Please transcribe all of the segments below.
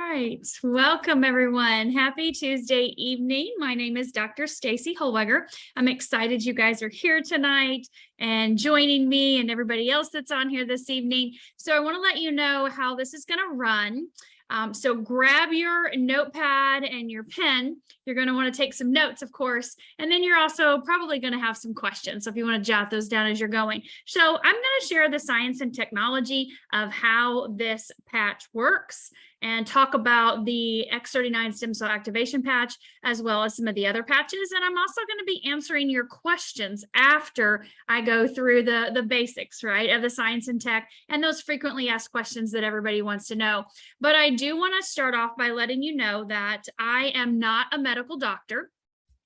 right. Welcome, everyone. Happy Tuesday evening. My name is Dr. Stacy Holweger. I'm excited you guys are here tonight and joining me and everybody else that's on here this evening. So I want to let you know how this is going to run. So grab your notepad and your pen. You're going to want to take some notes, of course, and then you're also probably going to have some questions. So if you want to jot those down as you're going. So I'm going to share the science and technology of how this patch works and talk about the X39 stem cell activation patch, as well as some of the other patches. And I'm also going to be answering your questions after I go through the basics, right, of the science and tech and those frequently asked questions that everybody wants to know. But I do want to start off by letting you know that I am not a medical doctor.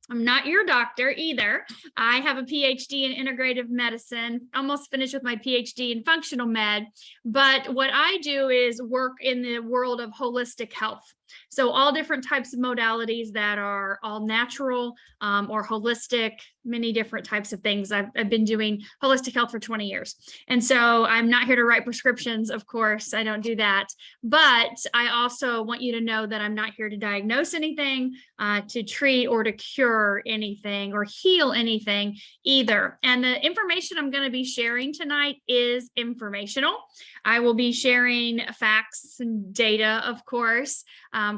I'm not your doctor either. I have a PhD in integrative medicine, almost finished with my PhD in functional med. But what I do is work in the world of holistic health. So all different types of modalities that are all natural or holistic, many different types of things. I've been doing holistic health for 20 years. And so I'm not here to write prescriptions, of course, I don't do that. But I also want you to know that I'm not here to diagnose anything, to treat or to cure anything or heal anything either. And the information I'm going to be sharing tonight is informational. I will be sharing facts and data, of course,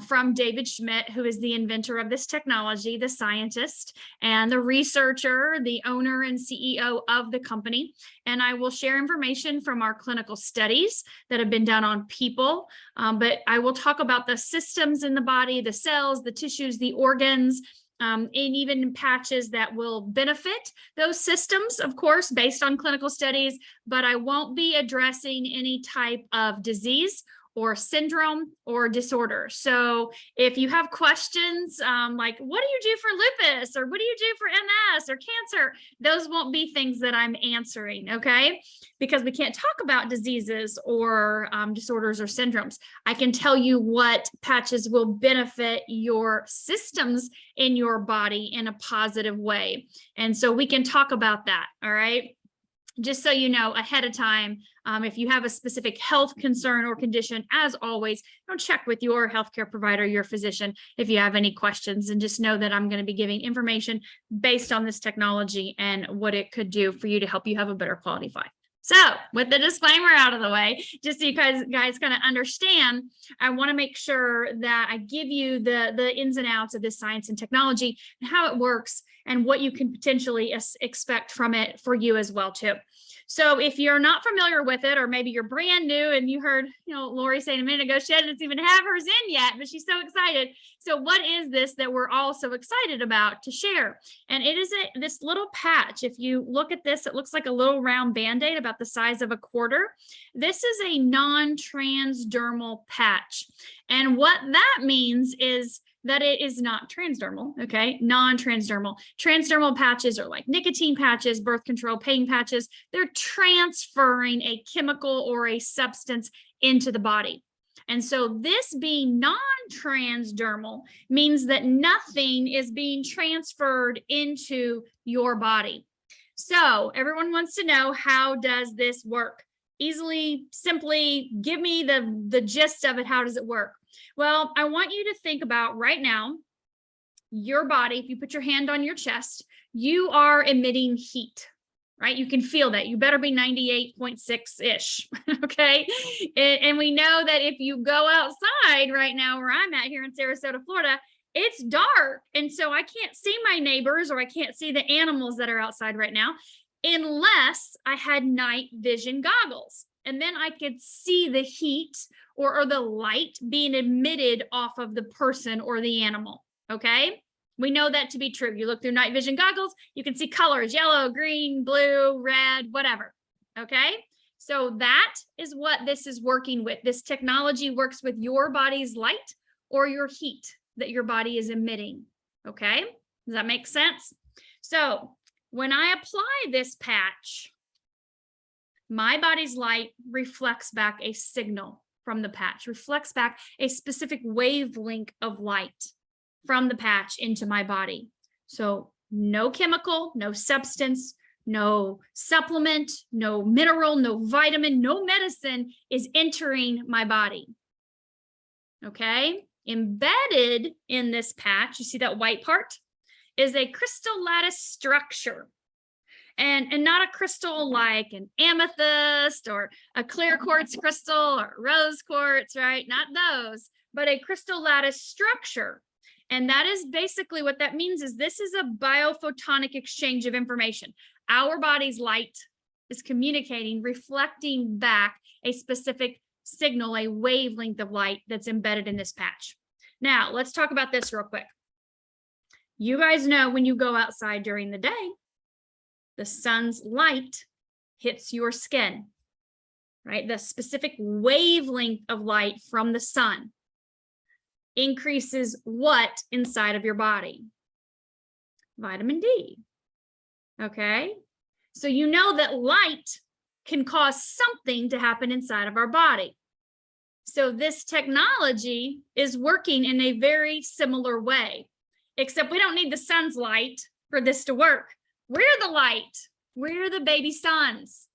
from David Schmidt, who is the inventor of this technology, the scientist, and the researcher, the owner and CEO of the company. And I will share information from our clinical studies that have been done on people. But I will talk about the systems in the body, the cells, the tissues, the organs, and even patches that will benefit those systems, of course, based on clinical studies, but I won't be addressing any type of disease or syndrome or disorder. So if you have questions like, what do you do for lupus? Or what do you do for MS or cancer? Those won't be things that I'm answering, okay? Because we can't talk about diseases or disorders or syndromes. I can tell you what patches will benefit your systems in your body in a positive way. And so we can talk about that, all right? Just so you know ahead of time, if you have a specific health concern or condition, as always, don't check with your healthcare provider, your physician, if you have any questions, and just know that I'm going to be giving information based on this technology and what it could do for you to help you have a better quality of life. So with the disclaimer out of the way, just so you guys kind of understand, I want to make sure that I give you the ins and outs of this science and technology and how it works and what you can potentially expect from it for you as well too. So if you're not familiar with it, or maybe you're brand new and you heard, Lori saying a minute ago, she doesn't even have hers in yet, but she's so excited. So what is this that we're all so excited about to share? And it is this little patch. If you look at this, it looks like a little round Band-Aid about the size of a quarter. This is a non-transdermal patch. And what that means is that it is not transdermal, okay? Non-transdermal. Transdermal patches are like nicotine patches, birth control, pain patches. They're transferring a chemical or a substance into the body. And so this being non-transdermal means that nothing is being transferred into your body. So everyone wants to know, how does this work? Easily, simply, give me the gist of it. How does it work? Well, I want you to think about right now, your body. If you put your hand on your chest, you are emitting heat, right? You can feel that. You better be 98.6-ish, okay? And we know that if you go outside right now, where I'm at here in Sarasota, Florida, it's dark. And so I can't see my neighbors, or I can't see the animals that are outside right now, unless I had night vision goggles. And then I could see the heat or the light being emitted off of the person or the animal, okay? We know that to be true. You look through night vision goggles, you can see colors, yellow, green, blue, red, whatever, okay? So that is what this is working with. This technology works with your body's light or your heat that your body is emitting, okay? Does that make sense? So when I apply this patch, my body's light reflects back a signal from the patch, reflects back a specific wavelength of light from the patch into my body. So no chemical, no substance, no supplement, no mineral, no vitamin, no medicine is entering my body. Okay, embedded in this patch, you see that white part, is a crystal lattice structure. And not a crystal like an amethyst or a clear quartz crystal or rose quartz, right? Not those, but a crystal lattice structure. And that is basically what that means is this is a biophotonic exchange of information. Our body's light is communicating, reflecting back a specific signal, a wavelength of light that's embedded in this patch. Now, let's talk about this real quick. You guys know when you go outside during the day, the sun's light hits your skin, right? The specific wavelength of light from the sun increases what inside of your body? Vitamin D, okay? So you know that light can cause something to happen inside of our body. So this technology is working in a very similar way, except we don't need the sun's light for this to work. We're the light. We're the baby suns.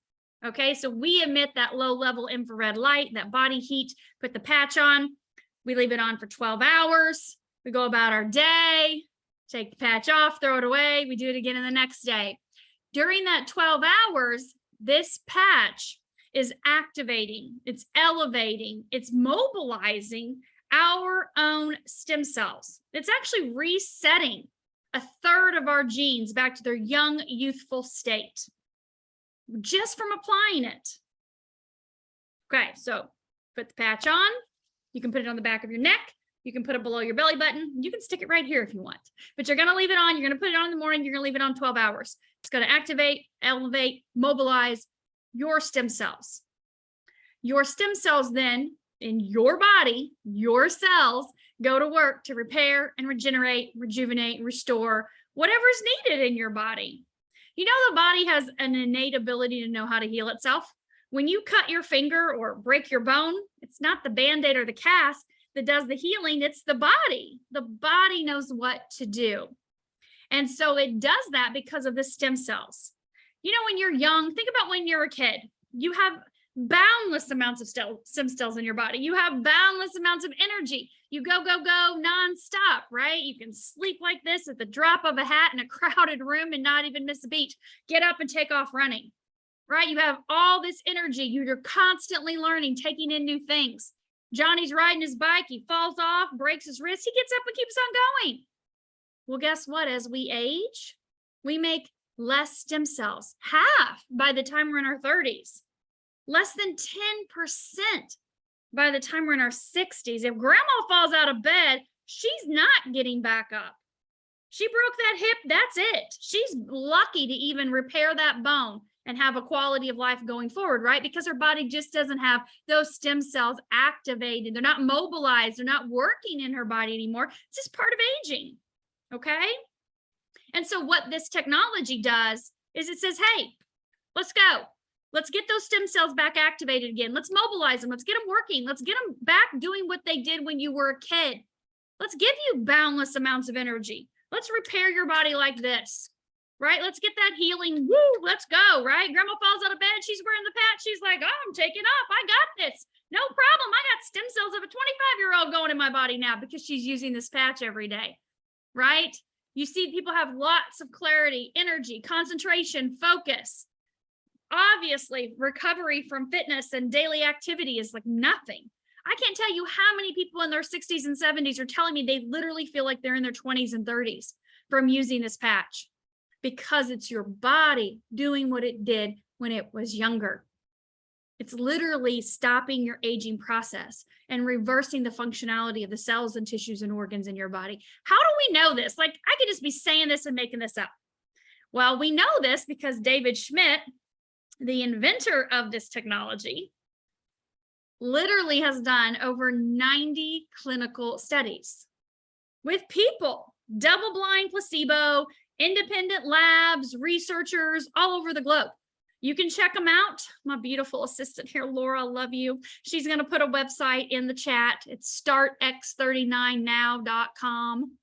Okay, so we emit that low-level infrared light, that body heat, put the patch on. We leave it on for 12 hours. We go about our day, take the patch off, throw it away. We do it again in the next day. During that 12 hours, this patch is activating, it's elevating, it's mobilizing our own stem cells. It's actually resetting a third of our genes back to their young, youthful state just from applying it. Okay, so put the patch on. You can put it on the back of your neck. You can put it below your belly button. You can stick it right here if you want, but you're going to leave it on. You're going to put it on in the morning. You're going to leave it on 12 hours. It's going to activate, elevate, mobilize your stem cells. Your stem cells then in your body, your cells go to work to repair and regenerate, rejuvenate, restore whatever's needed in your body. You know, the body has an innate ability to know how to heal itself. When you cut your finger or break your bone, it's not the Band-Aid or the cast that does the healing, it's the body. The body knows what to do. And so it does that because of the stem cells. You know, when you're young, think about when you're a kid, you have boundless amounts of stem cells in your body. You have boundless amounts of energy. You go, go, go nonstop, right? You can sleep like this at the drop of a hat in a crowded room and not even miss a beat. Get up and take off running, right? You have all this energy. You're constantly learning, taking in new things. Johnny's riding his bike. He falls off, breaks his wrist. He gets up and keeps on going. Well, guess what? As we age, we make less stem cells, half by the time we're in our 30s. Less than 10% by the time we're in our 60s. If grandma falls out of bed, she's not getting back up. She broke that hip, that's it. She's lucky to even repair that bone and have a quality of life going forward, right? Because her body just doesn't have those stem cells activated. They're not mobilized. They're not working in her body anymore. It's just part of aging, okay? And so what this technology does is it says, hey, let's go. Let's get those stem cells back activated again. Let's mobilize them. Let's get them working. Let's get them back doing what they did when you were a kid. Let's give you boundless amounts of energy. Let's repair your body like this, right? Let's get that healing. Woo, let's go, right? Grandma falls out of bed. She's wearing the patch. She's like, oh, I'm taking off. I got this. No problem. I got stem cells of a 25-year-old going in my body now because she's using this patch every day, right? You see people have lots of clarity, energy, concentration, focus. Obviously, recovery from fitness and daily activity is like nothing. I can't tell you how many people in their 60s and 70s are telling me they literally feel like they're in their 20s and 30s from using this patch because it's your body doing what it did when it was younger. It's literally stopping your aging process and reversing the functionality of the cells and tissues and organs in your body. How do we know this? Like, I could just be saying this and making this up. Well, we know this because David Schmidt, the inventor of this technology, literally has done over 90 clinical studies with people, double-blind placebo, independent labs, researchers all over the globe. You can check them out. My beautiful assistant here, Laura, I love you. She's going to put a website in the chat. It's startx39now.com.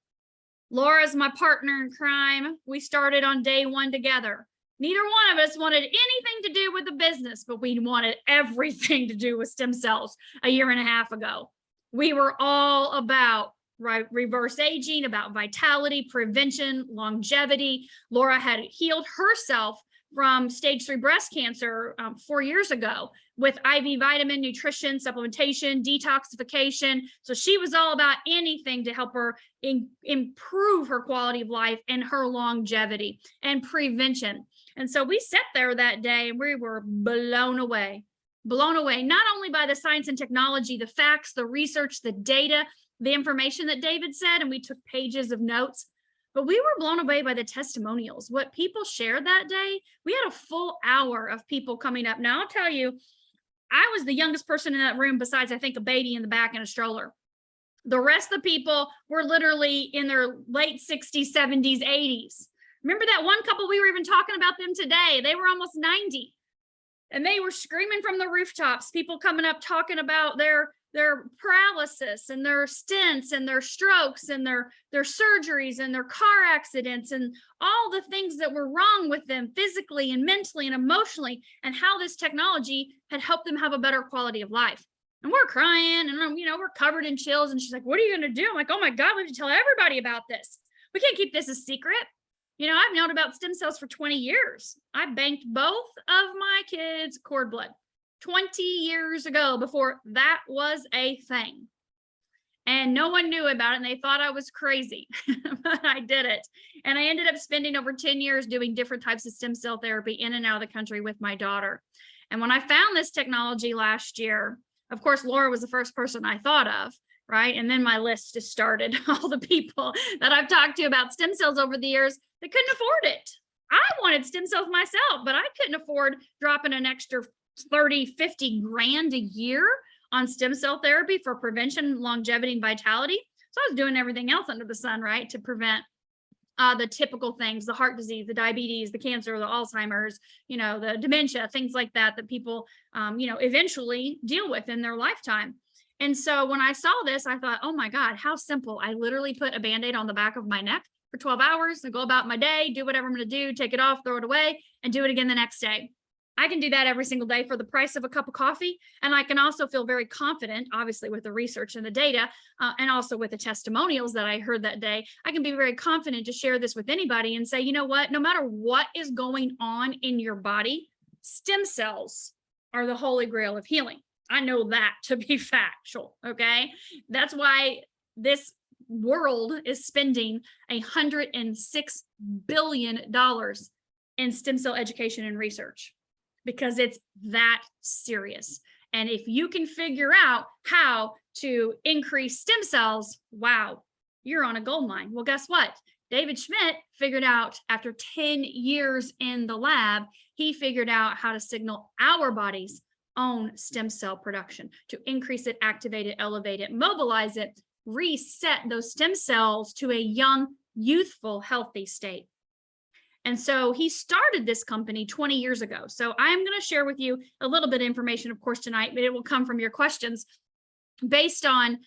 Laura's my partner in crime. We started on day one together. Neither one of us wanted anything to do with the business, but we wanted everything to do with stem cells a year and a half ago. We were all about reverse aging, about vitality, prevention, longevity. Laura had healed herself from stage 3 breast cancer 4 years ago with IV vitamin, nutrition, supplementation, detoxification. So she was all about anything to help her improve her quality of life and her longevity and prevention. And so we sat there that day and we were blown away, not only by the science and technology, the facts, the research, the data, the information that David said, and we took pages of notes, but we were blown away by the testimonials, what people shared that day. We had a full hour of people coming up. Now, I'll tell you, I was the youngest person in that room, besides, I think, a baby in the back and a stroller. The rest of the people were literally in their late 60s, 70s, 80s. Remember that one couple, we were even talking about them today. They were almost 90. And they were screaming from the rooftops, people coming up talking about their paralysis and their stents and their strokes and their surgeries and their car accidents and all the things that were wrong with them physically and mentally and emotionally, and how this technology had helped them have a better quality of life. And we're crying and, we're covered in chills. And she's like, what are you going to do? I'm like, oh my God, we have to tell everybody about this. We can't keep this a secret. I've known about stem cells for 20 years. I banked both of my kids' cord blood 20 years ago, before that was a thing. And no one knew about it, and they thought I was crazy, but I did it. And I ended up spending over 10 years doing different types of stem cell therapy in and out of the country with my daughter. And when I found this technology last year, of course, Laura was the first person I thought of, right? And then my list just started, all the people that I've talked to about stem cells over the years that couldn't afford it. I wanted stem cells myself, but I couldn't afford dropping an extra 30, 50 grand a year on stem cell therapy for prevention, longevity, and vitality. So I was doing everything else under the sun, right, to prevent the typical things, the heart disease, the diabetes, the cancer, the Alzheimer's, the dementia, things like that people, eventually deal with in their lifetime. And so when I saw this, I thought, oh my God, how simple. I literally put a Band-Aid on the back of my neck for 12 hours and go about my day, do whatever I'm going to do, take it off, throw it away, and do it again the next day. I can do that every single day for the price of a cup of coffee. And I can also feel very confident, obviously, with the research and the data, and also with the testimonials that I heard that day. I can be very confident to share this with anybody and say, you know what, no matter what is going on in your body, stem cells are the holy grail of healing. I know that to be factual. Okay. That's why this world is spending $106 billion in stem cell education and research, because it's that serious. And if you can figure out how to increase stem cells, wow, you're on a gold mine. Well, guess what? David Schmidt figured out, after 10 years in the lab, he figured out how to signal our body's own stem cell production to increase it, activate it, elevate it, mobilize it, reset those stem cells to a young, youthful, healthy state. And so he started this company 20 years ago. So I'm going to share with you a little bit of information, of course, tonight, but it will come from your questions based on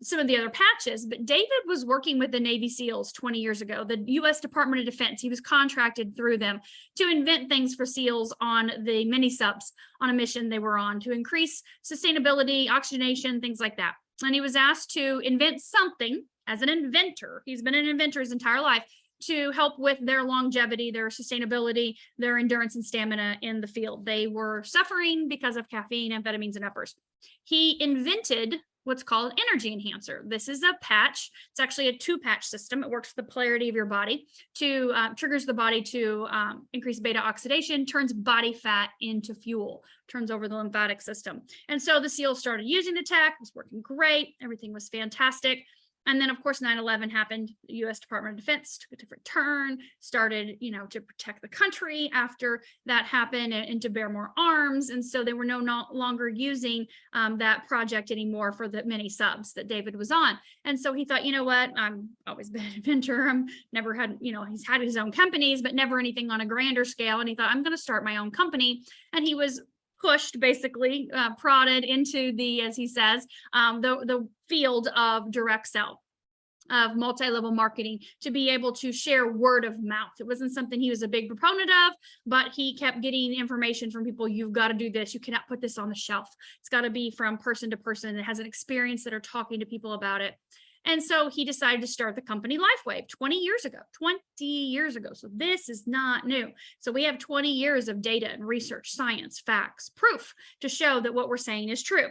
some of the other patches. But David was working with the Navy SEALs 20 years ago, the U.S. Department of Defense. He was contracted through them to invent things for SEALs on the mini subs on a mission they were on to increase sustainability, oxygenation, things like that. And he was asked to invent something as an inventor. He's been an inventor his entire life, to help with their longevity, their sustainability, their endurance and stamina in the field. They were suffering because of caffeine, amphetamines, and uppers. He invented what's called energy enhancer. This is a patch. It's actually a 2-patch system. It works with the polarity of your body to triggers the body to increase beta oxidation, turns body fat into fuel, turns over the lymphatic system. And so the SEALs started using the tech. It was working great. Everything was fantastic. And then, of course, 9/11 happened. The U.S. Department of Defense took a different turn, started, to protect the country after that happened, and to bear more arms. And so they were no longer using that project anymore for the mini subs that David was on. And so he thought, you know what, I'm always been an inventor. I'm never had, he's had his own companies, but never anything on a grander scale. And he thought, I'm going to start my own company. And he was pushed, basically prodded into the, as he says, the field of direct cell. of multi-level marketing to be able to share word of mouth. It wasn't something he was a big proponent of, but he kept getting information from people. You've got to do this. You cannot put this on the shelf. It's got to be from person to person that has an experience that are talking to people about it. And so he decided to start the company LifeWave 20 years ago. So this is not new. So we have 20 years of data and research, science, facts, proof to show that what we're saying is true.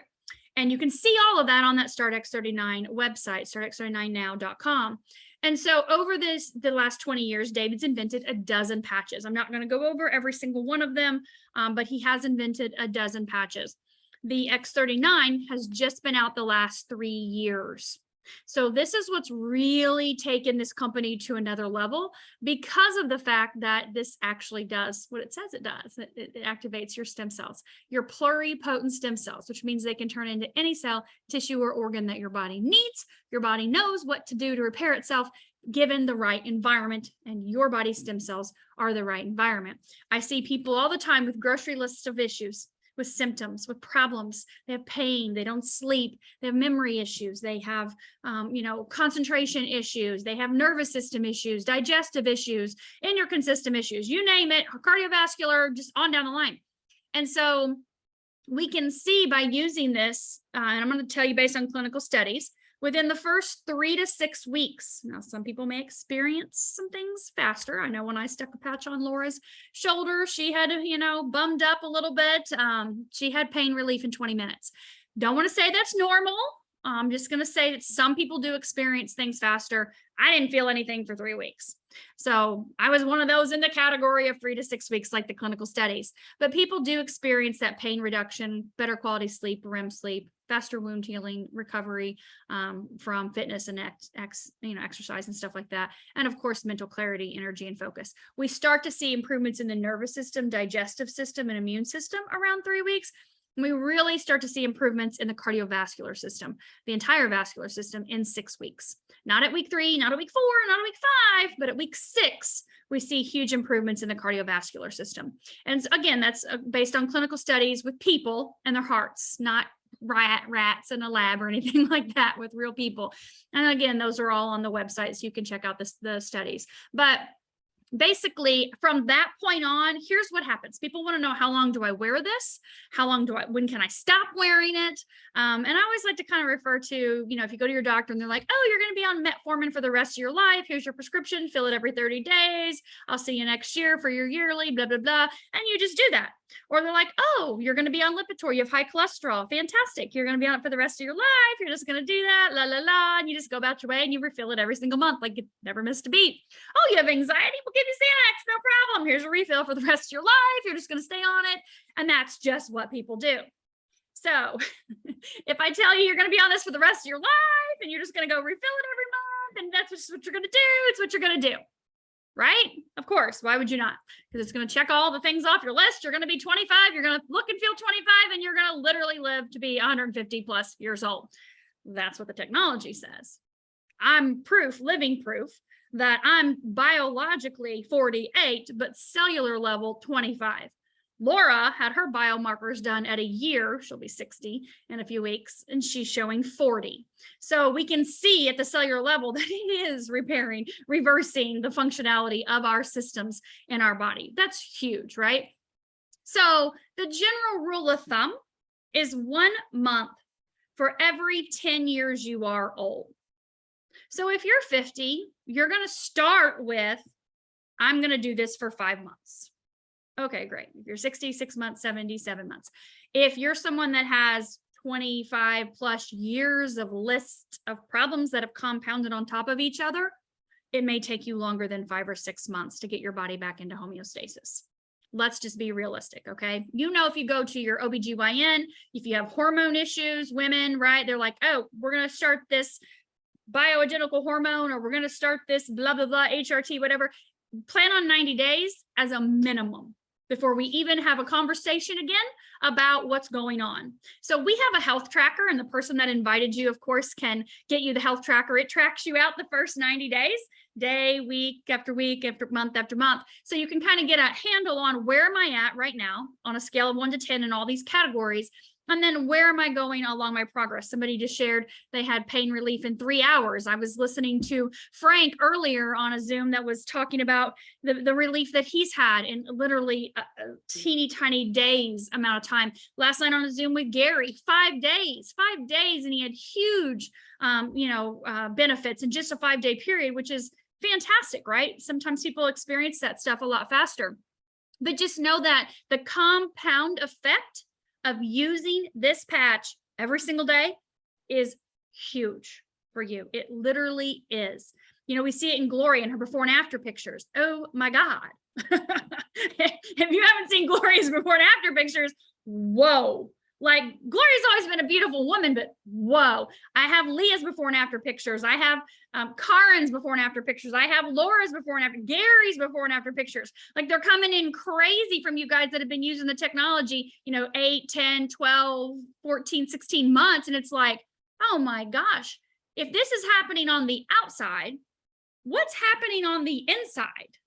And you can see all of that on that Start X39 website, startx39now.com. And so over the last 20 years, David's invented a dozen patches. I'm not going to go over every single one of them, but he has invented a dozen patches. The X39 has just been out the last 3 years. So this is what's really taken this company to another level because of the fact that this actually does what it says it does. It activates your stem cells, your pluripotent stem cells, which means they can turn into any cell, tissue, or organ that your body needs. Your body knows what to do to repair itself given the right environment, and your body's stem cells are the right environment. I see people all the time with grocery lists of issues, with symptoms, with problems. They have pain, they don't sleep, they have memory issues, they have concentration issues, they have nervous system issues, digestive issues, endocrine system issues, you name it, cardiovascular, just on down the line. And so we can see by using this, and I'm going to tell you based on clinical studies, within the first 3 to 6 weeks. Now, some people may experience some things faster. I know when I stuck a patch on Laura's shoulder, she had, bummed up a little bit. She had pain relief in 20 minutes. Don't want to say that's normal. I'm just going to say that some people do experience things faster. I didn't feel anything for 3 weeks. So I was one of those in the category of 3 to 6 weeks, like the clinical studies. But people do experience that pain reduction, better quality sleep, REM sleep, faster wound healing, recovery from fitness and exercise and stuff like that. And of course, mental clarity, energy, and focus. We start to see improvements in the nervous system, digestive system, and immune system around 3 weeks. We really start to see improvements in the cardiovascular system, the entire vascular system, in 6 weeks. Not at week 3, not at week 4, not at week 5, but at week 6, we see huge improvements in the cardiovascular system. And again, that's based on clinical studies with people and their hearts, not rats in a lab or anything like that, with real people. And again, those are all on the website, so you can check out the studies. But basically, from that point on, here's what happens. People want to know, how long do I wear this? When can I stop wearing it? And I always like to kind of refer to, if you go to your doctor and they're like, oh, you're going to be on metformin for the rest of your life. Here's your prescription, fill it every 30 days. I'll see you next year for your yearly, blah, blah, blah. And you just do that. Or they're like, oh, you're going to be on Lipitor. You have high cholesterol. Fantastic. You're going to be on it for the rest of your life. You're just going to do that, la, la, la. And you just go about your way and you refill it every single month, like you never missed a beat. Oh, you have anxiety? We'll give you Xanax. No problem. Here's a refill for the rest of your life. You're just going to stay on it. And that's just what people do. So if I tell you you're going to be on this for the rest of your life and you're just going to go refill it every month, and that's just what you're going to do, it's what you're going to do. Right? Of course. Why would you not? Because it's going to check all the things off your list. You're going to be 25. You're going to look and feel 25, and you're going to literally live to be 150 plus years old. That's what the technology says. I'm living proof that I'm biologically 48, but cellular level 25. Laura had her biomarkers done at a year. She'll be 60 in a few weeks, and she's showing 40. So we can see at the cellular level that it is reversing the functionality of our systems in our body. That's huge, right? So the general rule of thumb is 1 month for every 10 years you are old. So if you're 50, you're going to start with, I'm going to do this for 5 months. Okay, great. If you're 60, 6 months, 70, 7 months. If you're someone that has 25 plus years of list of problems that have compounded on top of each other, it may take you longer than 5 or 6 months to get your body back into homeostasis. Let's just be realistic, okay? If you go to your OBGYN, if you have hormone issues, women, right? They're like, oh, we're going to start this bioidentical hormone, or we're going to start this blah, blah, blah, HRT, whatever. Plan on 90 days as a minimum before we even have a conversation again about what's going on. So we have a health tracker, and the person that invited you, of course, can get you the health tracker. It tracks you out the first 90 days, day, week after month after month. So you can kind of get a handle on where am I at right now on a scale of 1 to 10 in all these categories. And then where am I going along my progress? Somebody just shared they had pain relief in 3 hours. I was listening to Frank earlier on a Zoom that was talking about the relief that he's had in literally a teeny tiny days amount of time. Last night on a Zoom with Gary, 5 days, and he had huge, benefits in just a 5-day period, which is fantastic, right? Sometimes people experience that stuff a lot faster. But just know that the compound effect of using this patch every single day is huge for you. It literally is. We see it in Gloria in her before and after pictures. Oh my God. If you haven't seen Gloria's before and after pictures, whoa. Like, Gloria's always been a beautiful woman, but whoa. I have Leah's before and after pictures. I have Karen's before and after pictures. I have Laura's before and after, Gary's before and after pictures. Like, they're coming in crazy from you guys that have been using the technology, 8, 10, 12, 14, 16 months. And it's like, oh my gosh, if this is happening on the outside, what's happening on the inside?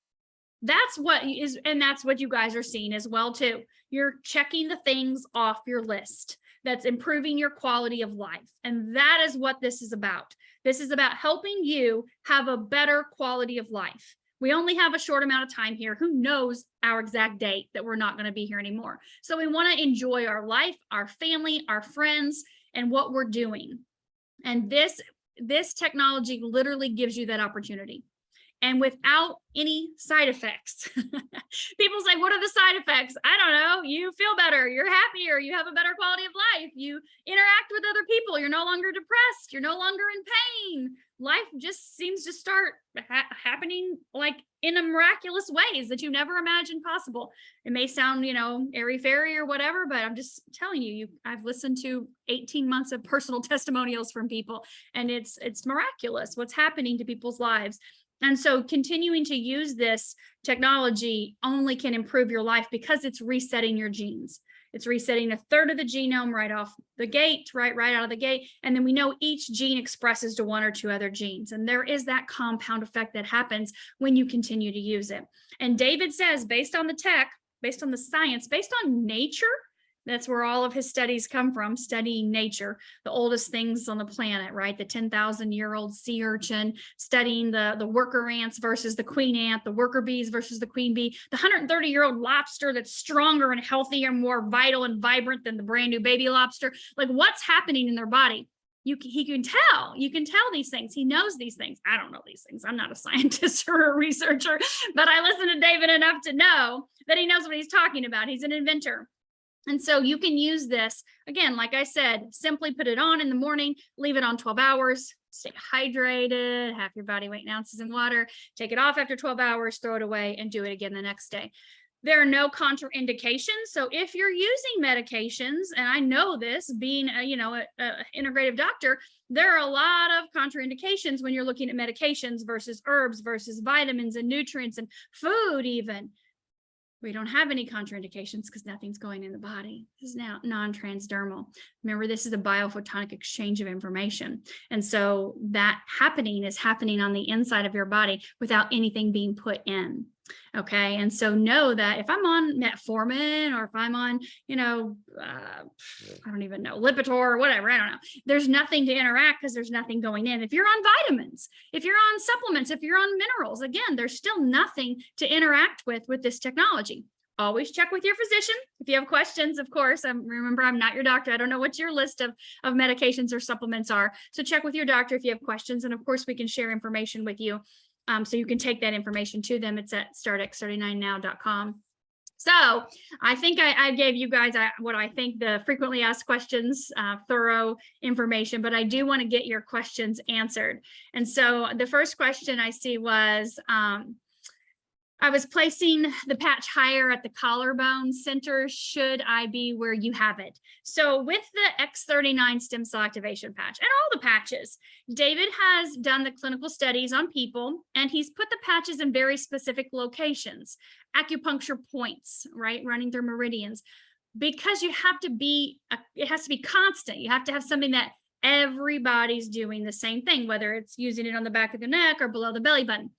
That's what is, and that's what you guys are seeing as well too. You're checking the things off your list that's improving your quality of life. And that is what this is about. This is about helping you have a better quality of life. We only have a short amount of time here. Who knows our exact date that we're not going to be here anymore? So we want to enjoy our life, our family, our friends, and what we're doing. And this technology literally gives you that opportunity. And without any side effects. People say, what are the side effects? I don't know. You feel better. You're happier. You have a better quality of life. You interact with other people. You're no longer depressed. You're no longer in pain. Life just seems to start happening like in a miraculous ways that you never imagined possible. It may sound, airy-fairy or whatever, but I'm just telling you, I've listened to 18 months of personal testimonials from people, and it's miraculous what's happening to people's lives. And so continuing to use this technology only can improve your life because it's resetting your genes. It's resetting a third of the genome right off the gate, right out of the gate. And then we know each gene expresses to 1 or 2 other genes. And there is that compound effect that happens when you continue to use it. And David says, based on the tech, based on the science, based on nature, that's where all of his studies come from, studying nature, the oldest things on the planet, right? The 10,000-year-old sea urchin, studying the worker ants versus the queen ant, the worker bees versus the queen bee, the 130-year-old lobster that's stronger and healthier, more vital and vibrant than the brand new baby lobster. Like, what's happening in their body? He can tell. You can tell these things. He knows these things. I don't know these things. I'm not a scientist or a researcher, but I listen to David enough to know that he knows what he's talking about. He's an inventor. And so you can use this, again, like I said, simply put it on in the morning, leave it on 12 hours, stay hydrated, half your body weight in ounces in water, take it off after 12 hours, throw it away, and do it again the next day. There are no contraindications. So if you're using medications, and I know this being a integrative doctor, there are a lot of contraindications when you're looking at medications versus herbs versus vitamins and nutrients and food even. We don't have any contraindications because nothing's going in the body. This is now non-transdermal. Remember, this is a biophotonic exchange of information. And so that is happening on the inside of your body without anything being put in. Okay. And so know that if I'm on metformin or if I'm on, I don't even know, Lipitor or whatever, I don't know. There's nothing to interact because there's nothing going in. If you're on vitamins, if you're on supplements, if you're on minerals, again, there's still nothing to interact with this technology. Always check with your physician. If you have questions, of course, remember, I'm not your doctor. I don't know what your list of medications or supplements are. So check with your doctor if you have questions. And of course, we can share information with you. So you can take that information to them. It's at startx39now.com. So I think I gave you guys what I think the frequently asked questions, thorough information, but I do want to get your questions answered. And so the first question I see was, I was placing the patch higher at the collarbone center. Should I be where you have it? So with the X39 stem cell activation patch and all the patches, David has done the clinical studies on people, and he's put the patches in very specific locations, acupuncture points, right? Running through meridians, because it has to be constant. You have to have something that everybody's doing the same thing, whether it's using it on the back of the neck or below the belly button.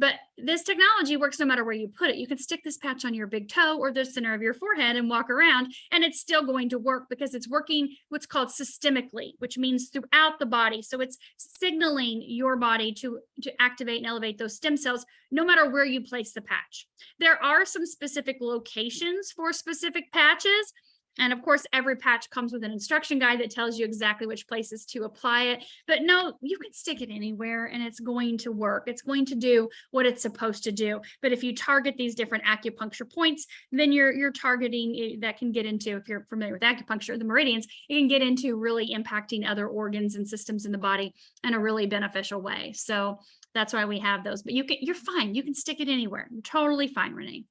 But this technology works no matter where you put it. You can stick this patch on your big toe or the center of your forehead and walk around, and it's still going to work because it's working what's called systemically, which means throughout the body. So it's signaling your body to activate and elevate those stem cells, no matter where you place the patch. There are some specific locations for specific patches. And of course, every patch comes with an instruction guide that tells you exactly which places to apply it. But no, you can stick it anywhere and it's going to work. It's going to do what it's supposed to do. But if you target these different acupuncture points, then you're targeting, that can get into, if you're familiar with acupuncture, the meridians, it can get into really impacting other organs and systems in the body in a really beneficial way. So that's why we have those. But you're fine. You can stick it anywhere. You're totally fine, Renee.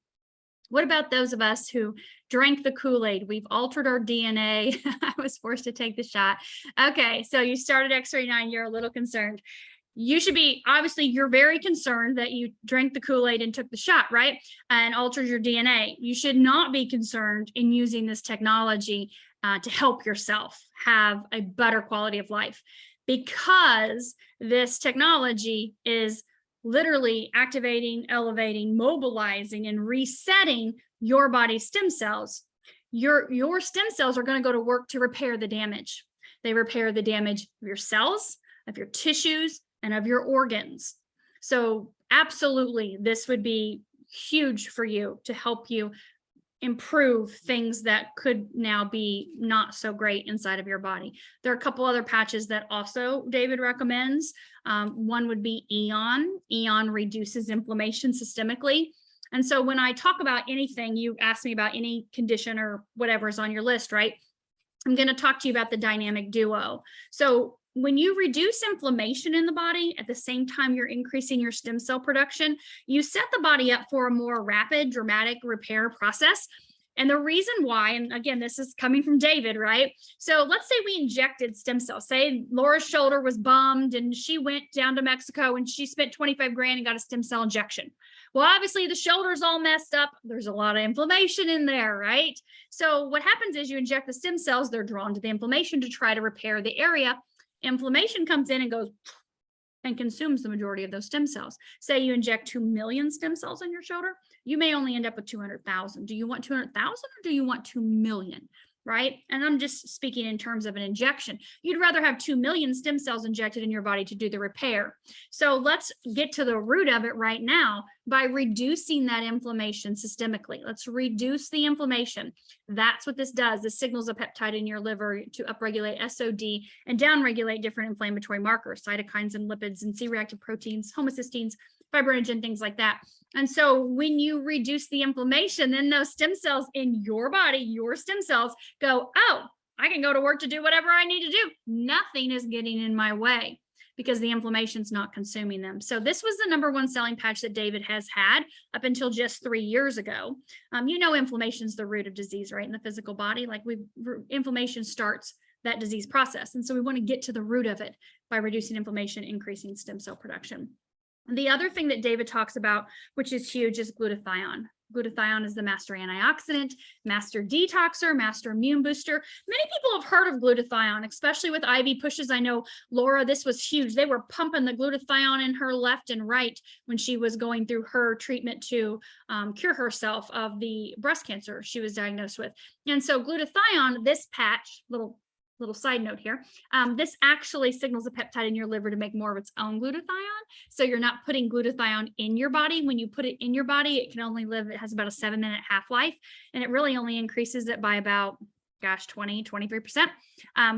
What about those of us who drank the Kool-Aid? We've altered our DNA. I was forced to take the shot. Okay, so you started X39, you're a little concerned. You should be, obviously, you're very concerned that you drank the Kool-Aid and took the shot, right? And altered your DNA. You should not be concerned in using this technology to help yourself have a better quality of life, because this technology is literally activating, elevating, mobilizing, and resetting your body's stem cells. Your stem cells are going to go to work to repair the damage. They repair the damage of your cells, of your tissues, and of your organs. So absolutely, this would be huge for you to help you improve things that could now be not so great inside of your body. There are a couple other patches that also David recommends. One would be Eon. Eon reduces inflammation systemically. And so when I talk about anything, you ask me about any condition or whatever is on your list, right? I'm going to talk to you about the dynamic duo. So when you reduce inflammation in the body, at the same time you're increasing your stem cell production, you set the body up for a more rapid, dramatic repair process. And the reason why, and again, this is coming from David, right? So let's say we injected stem cells. Say Laura's shoulder was bummed and she went down to Mexico and she spent 25 grand and got a stem cell injection. Well, obviously the shoulder's all messed up. There's a lot of inflammation in there, right? So what happens is you inject the stem cells, they're drawn to the inflammation to try to repair the area. Inflammation comes in and goes and consumes the majority of those stem cells. Say you inject 2 million stem cells in your shoulder, you may only end up with 200,000. Do you want 200,000 or do you want 2 million? Right? And I'm just speaking in terms of an injection. You'd rather have 2 million stem cells injected in your body to do the repair. So let's get to the root of it right now by reducing that inflammation systemically. Let's reduce the inflammation. That's what this does. This signals a peptide in your liver to upregulate SOD and downregulate different inflammatory markers, cytokines and lipids and C-reactive proteins, homocysteines, fibrinogen, things like that. And so when you reduce the inflammation, then those stem cells in your body, your stem cells go, oh, I can go to work to do whatever I need to do. Nothing is getting in my way because the inflammation's not consuming them. So this was the #1 selling patch that David has had up until just 3 years ago. You know, inflammation is the root of disease, right? In the physical body, like inflammation starts that disease process. And so we want to get to the root of it by reducing inflammation, increasing stem cell production. The other thing that David talks about, which is huge, is glutathione. Glutathione is the master antioxidant, master detoxer, master immune booster. Many people have heard of glutathione, especially with IV pushes. I know Laura, this was huge. They were pumping the glutathione in her left and right when she was going through her treatment to cure herself of the breast cancer she was diagnosed with. And so glutathione, this patch, little side note here, this actually signals a peptide in your liver to make more of its own glutathione. So you're not putting glutathione in your body. When you put it in your body, it can only live, it has about a 7-minute half-life, and it really only increases it by about, 23%.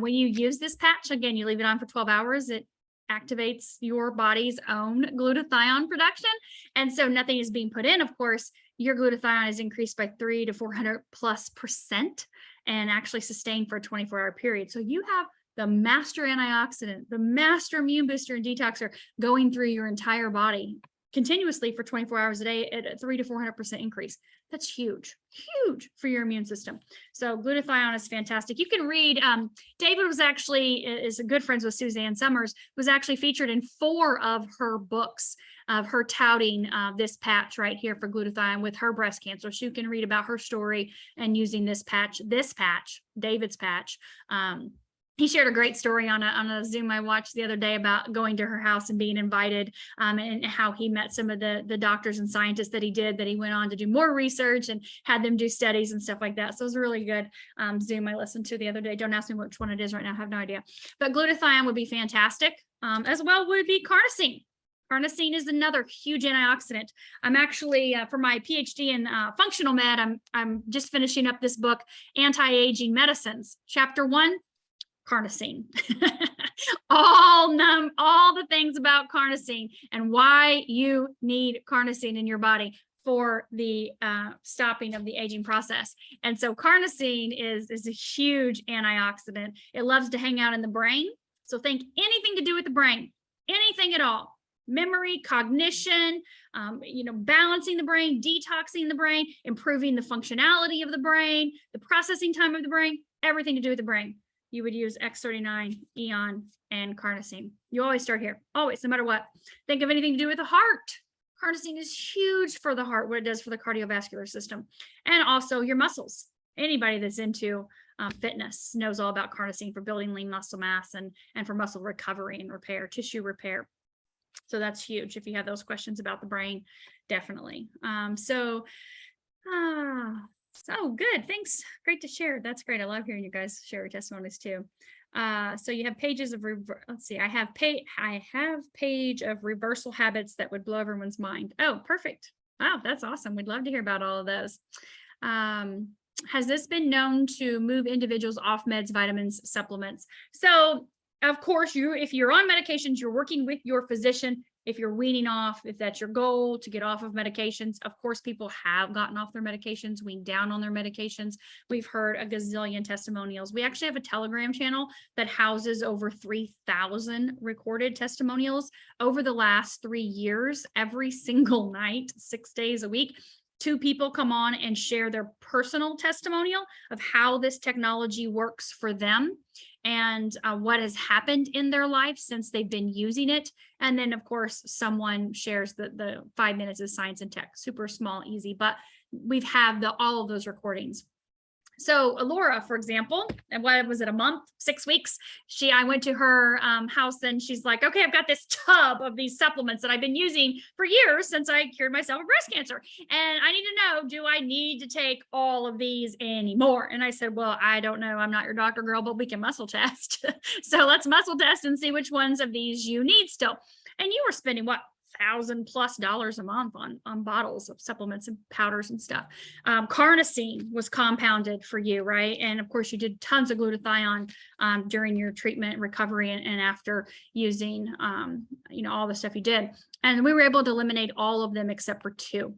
When you use this patch, again, you leave it on for 12 hours, it activates your body's own glutathione production. And so nothing is being put in. Of course, your glutathione is increased by 300 to 400+% and actually sustained for a 24-hour period. So you have the master antioxidant, the master immune booster and detoxer going through your entire body continuously for 24 hours a day at a 300 to 400% increase. That's huge, huge for your immune system. So glutathione is fantastic. You can read, David was actually, is good friends with Suzanne Summers, was actually featured in 4 of her books of her touting this patch right here for glutathione with her breast cancer. So you can read about her story and using this patch, David's patch, he shared a great story on a Zoom I watched the other day about going to her house and being invited, and how he met some of the doctors and scientists that he went on to do more research and had them do studies and stuff like that. So it was a really good Zoom I listened to the other day. Don't ask me which one it is right now. I have no idea. But glutathione would be fantastic. As well would be carnosine. Carnosine is another huge antioxidant. I'm actually, for my PhD in functional med, I'm just finishing up this book, Anti-Aging Medicines. Chapter 1, carnosine. all the things about carnosine and why you need carnosine in your body for the stopping of the aging process. And so carnosine is a huge antioxidant. It loves to hang out in the brain. So think anything to do with the brain, anything at all. Memory, cognition, balancing the brain, detoxing the brain, improving the functionality of the brain, the processing time of the brain, everything to do with the brain. You would use X39, Eon, and carnosine. You always start here, always, no matter what. Think of anything to do with the heart. Carnosine is huge for the heart, what it does for the cardiovascular system, and also your muscles. Anybody that's into fitness knows all about carnosine for building lean muscle mass and for muscle recovery and repair, tissue repair. So that's huge. If you have those questions about the brain, definitely. So good. Thanks. Great to share. That's great. I love hearing you guys share your testimonies too. So you have pages of, let's see, I have page of reversal habits that would blow everyone's mind. Oh, perfect. Wow, that's awesome. We'd love to hear about all of those. Has this been known to move individuals off meds, vitamins, supplements? So of course, if you're on medications, you're working with your physician. If you're weaning off, if that's your goal to get off of medications, of course, people have gotten off their medications, weaned down on their medications. We've heard a gazillion testimonials. We actually have a Telegram channel that houses over 3,000 recorded testimonials over the last 3 years, every single night, 6 days a week. 2 people come on and share their personal testimonial of how this technology works for them and what has happened in their life since they've been using it. And then, of course, someone shares the 5 minutes of science and tech, super small, easy, but we've had all of those recordings. So Laura, for example, and what was it, a month, 6 weeks? I went to her house and she's like, okay, I've got this tub of these supplements that I've been using for years since I cured myself of breast cancer. And I need to know, do I need to take all of these anymore? And I said, well, I don't know. I'm not your doctor, girl, but we can muscle test. So let's muscle test and see which ones of these you need still. And you were spending what? $1,000+ a month on bottles of supplements and powders and stuff. Carnosine was compounded for you, right? And of course, you did tons of glutathione during your treatment and recovery and after using, all the stuff you did. And we were able to eliminate all of them except for two.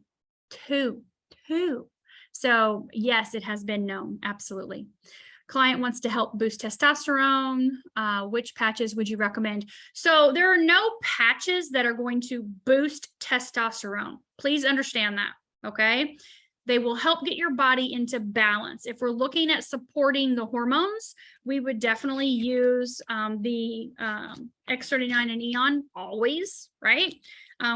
So yes, it has been known, absolutely. Client wants to help boost testosterone. Which patches would you recommend? So there are no patches that are going to boost testosterone. Please understand that, okay? They will help get your body into balance. If we're looking at supporting the hormones, we would definitely use the X39 and Eon always, right?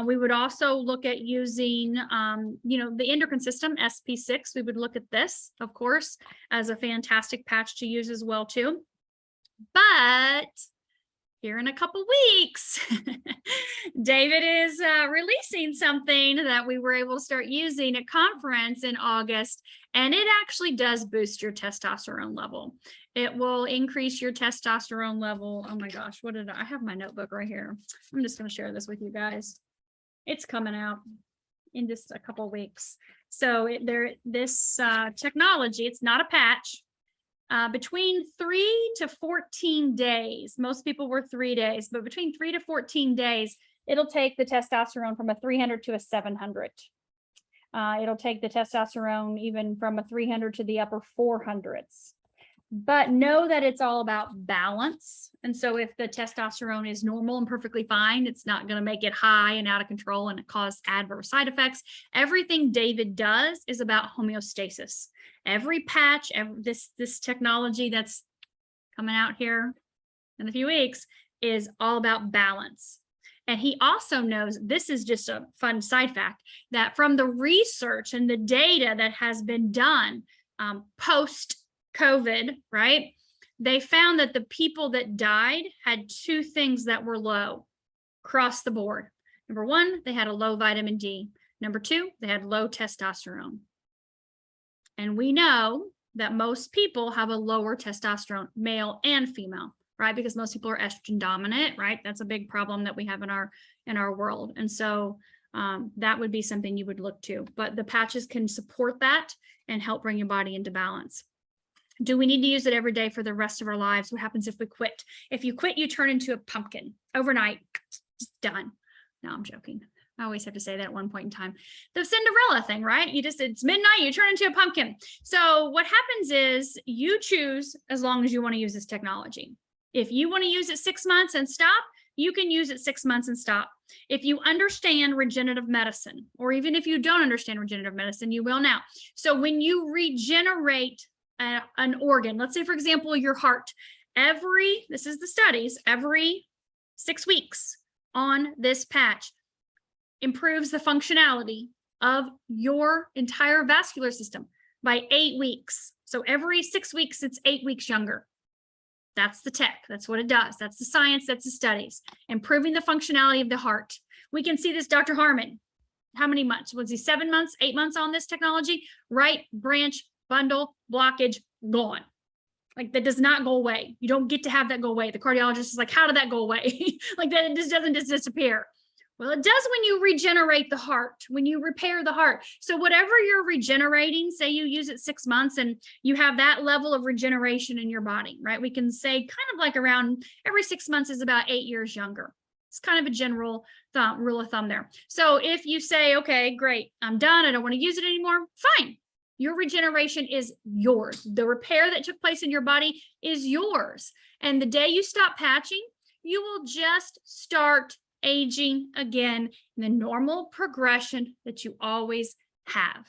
We would also look at using, the endocrine system, SP6. We would look at this, of course, as a fantastic patch to use as well, too. But here in a couple weeks, David is releasing something that we were able to start using at conference in August, and it actually does boost your testosterone level. It will increase your testosterone level. Oh my gosh, I have my notebook right here. I'm just going to share this with you guys. It's coming out in just a couple of weeks. So this technology, it's not a patch. Between 3 to 14 days, most people were 3 days, but between 3 to 14 days, it'll take the testosterone from a 300 to a 700. It'll take the testosterone even from a 300 to the upper 400s. But know that it's all about balance. And so if the testosterone is normal and perfectly fine, it's not going to make it high and out of control and cause adverse side effects. Everything David does is about homeostasis. Every patch, this technology that's coming out here in a few weeks is all about balance. And he also knows, this is just a fun side fact, that from the research and the data that has been done post-COVID, right? they found that the people that died had two things that were low across the board. Number one, they had a low vitamin D. Number two, they had low testosterone. And we know that most people have a lower testosterone, male and female, right? Because most people are estrogen dominant, right? That's a big problem that we have in our world. And so that would be something you would look to. But the patches can support that and help bring your body into balance. Do we need to use it every day for the rest of our lives? What happens if we quit? If you quit, you turn into a pumpkin overnight. Just done. No, I'm joking. I always have to say that at one point in time. The Cinderella thing, right? It's midnight, you turn into a pumpkin. So what happens is you choose as long as you want to use this technology. If you want to use it 6 months and stop, you can use it 6 months and stop. If you understand regenerative medicine, or even if you don't understand regenerative medicine, you will now. So when you regenerate an organ, let's say, for example, your heart, this is the studies, every 6 weeks on this patch improves the functionality of your entire vascular system by 8 weeks. So every 6 weeks, it's 8 weeks younger. That's the tech. That's what it does. That's the science. That's the studies. Improving the functionality of the heart. We can see this, Dr. Harmon. How many months? Was he 7 months, 8 months on this technology? Right branch, bundle, blockage, gone. Like that does not go away. You don't get to have that go away. The cardiologist is like, how did that go away? Like that, it just doesn't just disappear. Well, it does when you regenerate the heart, when you repair the heart. So whatever you're regenerating, say you use it 6 months and you have that level of regeneration in your body, right? We can say kind of like around every 6 months is about 8 years younger. It's kind of a general rule of thumb there. So if you say, okay, great, I'm done, I don't want to use it anymore, fine. Your regeneration is yours. The repair that took place in your body is yours. And the day you stop patching, you will just start aging again in the normal progression that you always have.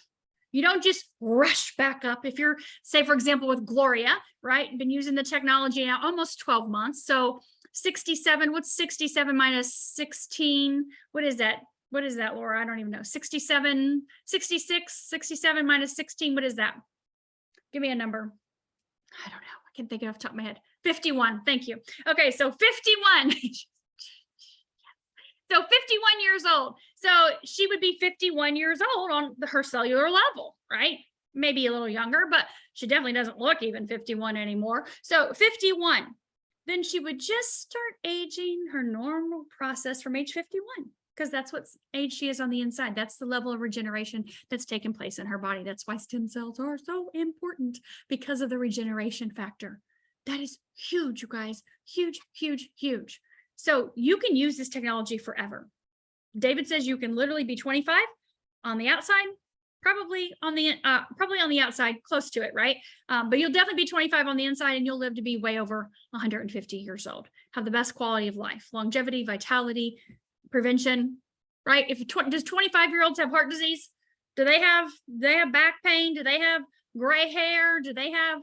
You don't just rush back up. If you're, say, for example, with Gloria, right? Been using the technology now almost 12 months. So 67, what's 67 minus 16? What is that? What is that, Laura? I don't even know. 67, 66, 67 minus 16. What is that? Give me a number. I don't know. I can't think it off the top of my head. 51. Thank you. Okay, so 51. So 51 years old. So she would be 51 years old on her cellular level, right? Maybe a little younger, but she definitely doesn't look even 51 anymore. So 51. Then she would just start aging her normal process from age 51, because that's what age she is on the inside. That's the level of regeneration that's taken place in her body. That's why stem cells are so important, because of the regeneration factor. That is huge, you guys. Huge, huge, huge. So you can use this technology forever. David says you can literally be 25 on the outside, probably on the outside, close to it, right? But you'll definitely be 25 on the inside, and you'll live to be way over 150 years old. Have the best quality of life, longevity, vitality, prevention, right? Does 25-year-olds have heart disease? Do they have back pain? Do they have gray hair? Do they have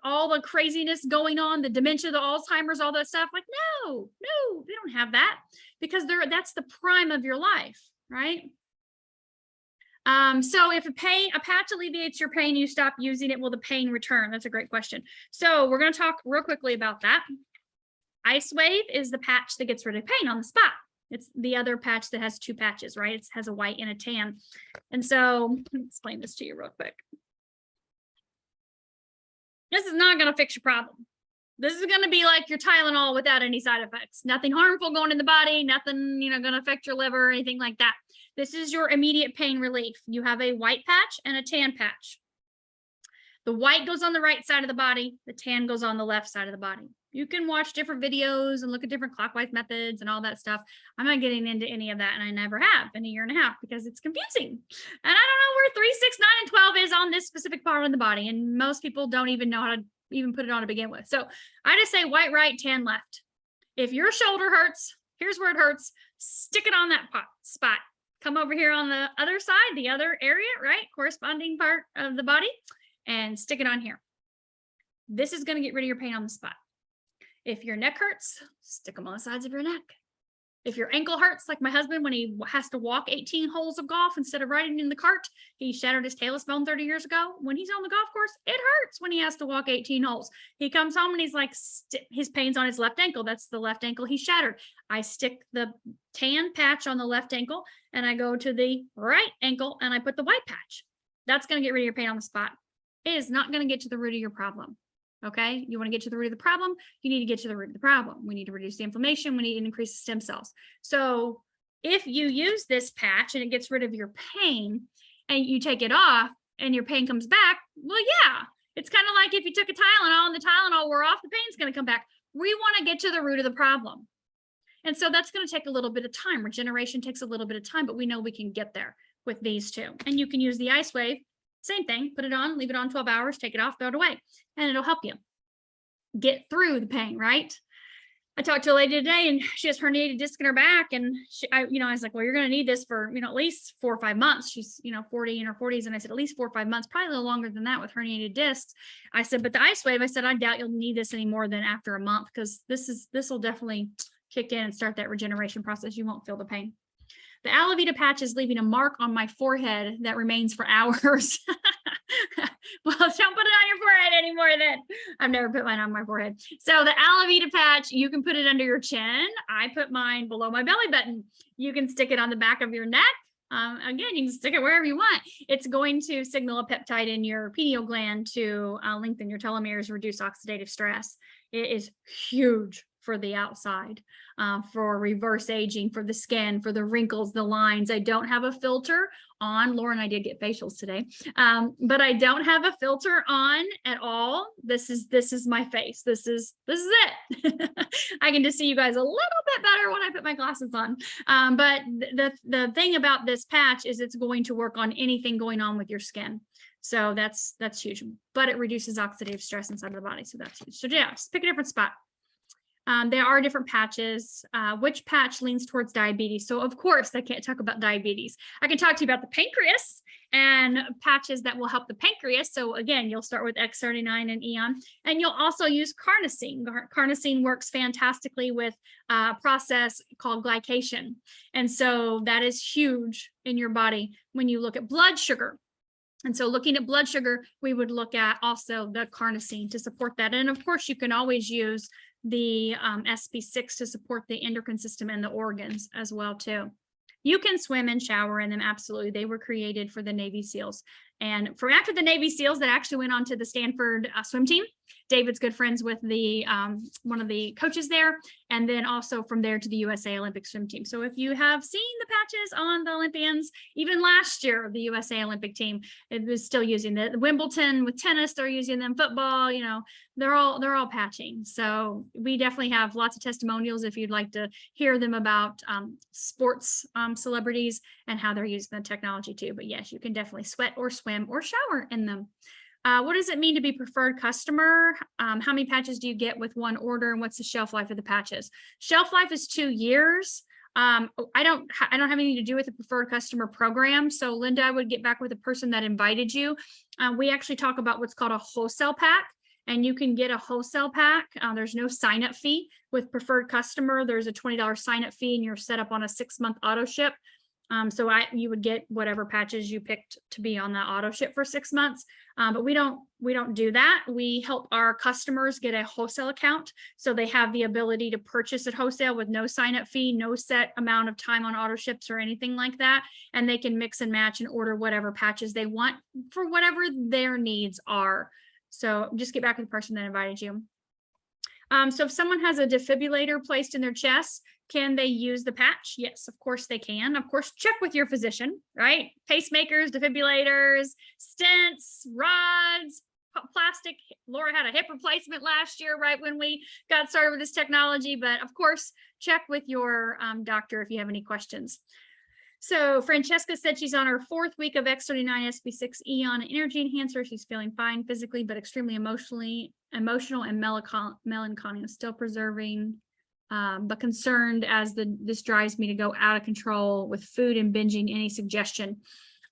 all the craziness going on, the dementia, the Alzheimer's, all that stuff? Like, no, they don't have that, because that's the prime of your life, right? So if a patch alleviates your pain, you stop using it, will the pain return? That's a great question. So we're going to talk real quickly about that. IceWave is the patch that gets rid of pain on the spot. It's the other patch that has 2 patches, right? It has a white and a tan. And so let me explain this to you real quick. This is not going to fix your problem. This is going to be like your Tylenol without any side effects. Nothing harmful going in the body, nothing, going to affect your liver or anything like that. This is your immediate pain relief. You have a white patch and a tan patch. The white goes on the right side of the body. The tan goes on the left side of the body. You can watch different videos and look at different clockwise methods and all that stuff. I'm not getting into any of that, and I never have in a year and a half, because it's confusing. And I don't know where 3, 6, 9, and 12 is on this specific part of the body, and most people don't even know how to even put it on to begin with. So I just say white right, tan left. If your shoulder hurts, here's where it hurts. Stick it on that spot. Come over here on the other side, the other area, right? Corresponding part of the body, and stick it on here. This is going to get rid of your pain on the spot. If your neck hurts, stick them on the sides of your neck. If your ankle hurts, like my husband, when he has to walk 18 holes of golf instead of riding in the cart, he shattered his talus bone 30 years ago. When he's on the golf course, it hurts when he has to walk 18 holes. He comes home and he's like, his pain's on his left ankle. That's the left ankle he shattered. I stick the tan patch on the left ankle and I go to the right ankle and I put the white patch. That's going to get rid of your pain on the spot. It is not going to get to the root of your problem. Okay, you want to get to the root of the problem, you need to get to the root of the problem. We need to reduce the inflammation, we need to increase the stem cells. So if you use this patch and it gets rid of your pain and you take it off and your pain comes back, well, yeah, it's kind of like if you took a Tylenol and the Tylenol wore off, the pain's going to come back. We want to get to the root of the problem. And so that's going to take a little bit of time. Regeneration takes a little bit of time, but we know we can get there with these two. And you can use the ice wave. Same thing, put it on, leave it on 12 hours, take it off, throw it away, and it'll help you get through the pain, right? I talked to a lady today and she has herniated disc in her back. And I was like, well, you're going to need this for, at least 4 or 5 months. She's, 40 in her 40s. And I said, at least 4 or 5 months, probably a little longer than that with herniated discs. I said, but the ice wave, I said, I doubt you'll need this any more than after a month, because this will definitely kick in and start that regeneration process. You won't feel the pain. The aloe vera patch is leaving a mark on my forehead that remains for hours. Well, don't put it on your forehead anymore then. I've never put mine on my forehead. So the aloe vera patch, you can put it under your chin. I put mine below my belly button. You can stick it on the back of your neck. Again, you can stick it wherever you want. It's going to signal a peptide in your pineal gland to lengthen your telomeres, reduce oxidative stress. It is huge for the outside, for reverse aging, for the skin, for the wrinkles, the lines. I don't have a filter on. Laura and I did get facials today, but I don't have a filter on at all. This is my face. This is it. I can just see you guys a little bit better when I put my glasses on. But the thing about this patch is it's going to work on anything going on with your skin. So that's huge, but it reduces oxidative stress inside of the body. So that's huge. So yeah, just pick a different spot. There are different patches. Which patch leans towards diabetes? So of course, I can't talk about diabetes. I can talk to you about the pancreas and patches that will help the pancreas. So again, you'll start with X39 and Eon, and you'll also use carnosine. Carnosine works fantastically with a process called glycation. And so that is huge in your body when you look at blood sugar. And so looking at blood sugar, we would look at also the carnosine to support that. And of course, you can always use the SB6 to support the endocrine system and the organs as well too. You can swim and shower in them, absolutely. They were created for the Navy SEALs. And from after the Navy SEALs that actually went on to the Stanford swim team, David's good friends with the one of the coaches there, and then also from there to the USA Olympic swim team. So if you have seen the patches on the Olympians, even last year, the USA Olympic team, it was still using the Wimbledon with tennis, they're using them, football, they're all patching. So we definitely have lots of testimonials if you'd like to hear them about sports celebrities and how they're using the technology too. But yes, you can definitely sweat or swim or shower in them. What does it mean to be preferred customer? How many patches do you get with one order, and what's the shelf life of the patches? Shelf life is 2 years. I don't have anything to do with the preferred customer program. So Linda, I would get back with the person that invited you. We actually talk about what's called a wholesale pack, and you can get a wholesale pack. There's no sign-up fee with preferred customer. There's a $20 sign-up fee, and you're set up on a 6-month auto ship. So you would get whatever patches you picked to be on that auto ship for 6 months. But we don't do that. We help our customers get a wholesale account, so they have the ability to purchase at wholesale with no sign up fee, no set amount of time on auto ships or anything like that. And they can mix and match and order whatever patches they want for whatever their needs are. So just get back to the person that invited you. So if someone has a defibrillator placed in their chest, can they use the patch? Yes, of course they can. Of course, check with your physician, right? Pacemakers, defibrillators, stents, rods, plastic. Laura had a hip replacement last year, right when we got started with this technology. But of course, check with your doctor if you have any questions. So Francesca said she's on her 4th week of X39 SB6 Eon Energy Enhancer. She's feeling fine physically, but extremely emotional and melancholy. Still preserving, but concerned as this drives me to go out of control with food and binging. Any suggestion?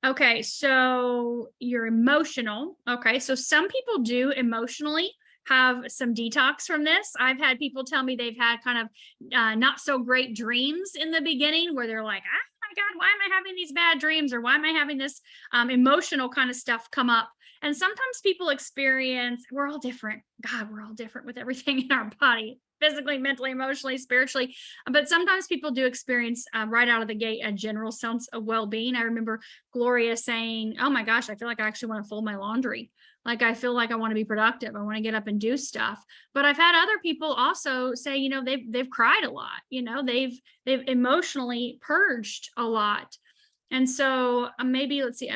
Okay, so you're emotional. Okay, so some people do emotionally have some detox from this. I've had people tell me they've had kind of not so great dreams in the beginning where they're like, ah, my God, why am I having these bad dreams? Or why am I having this emotional kind of stuff come up? And sometimes people experience, we're all different. God, we're all different with everything in our body, physically, mentally, emotionally, spiritually. But sometimes people do experience right out of the gate a general sense of well-being. I remember Gloria saying, oh my gosh, I feel like I actually want to fold my laundry. Like, I feel like I want to be productive. I want to get up and do stuff. But I've had other people also say, you know, they've cried a lot, you know, they've emotionally purged a lot. And so maybe let's see,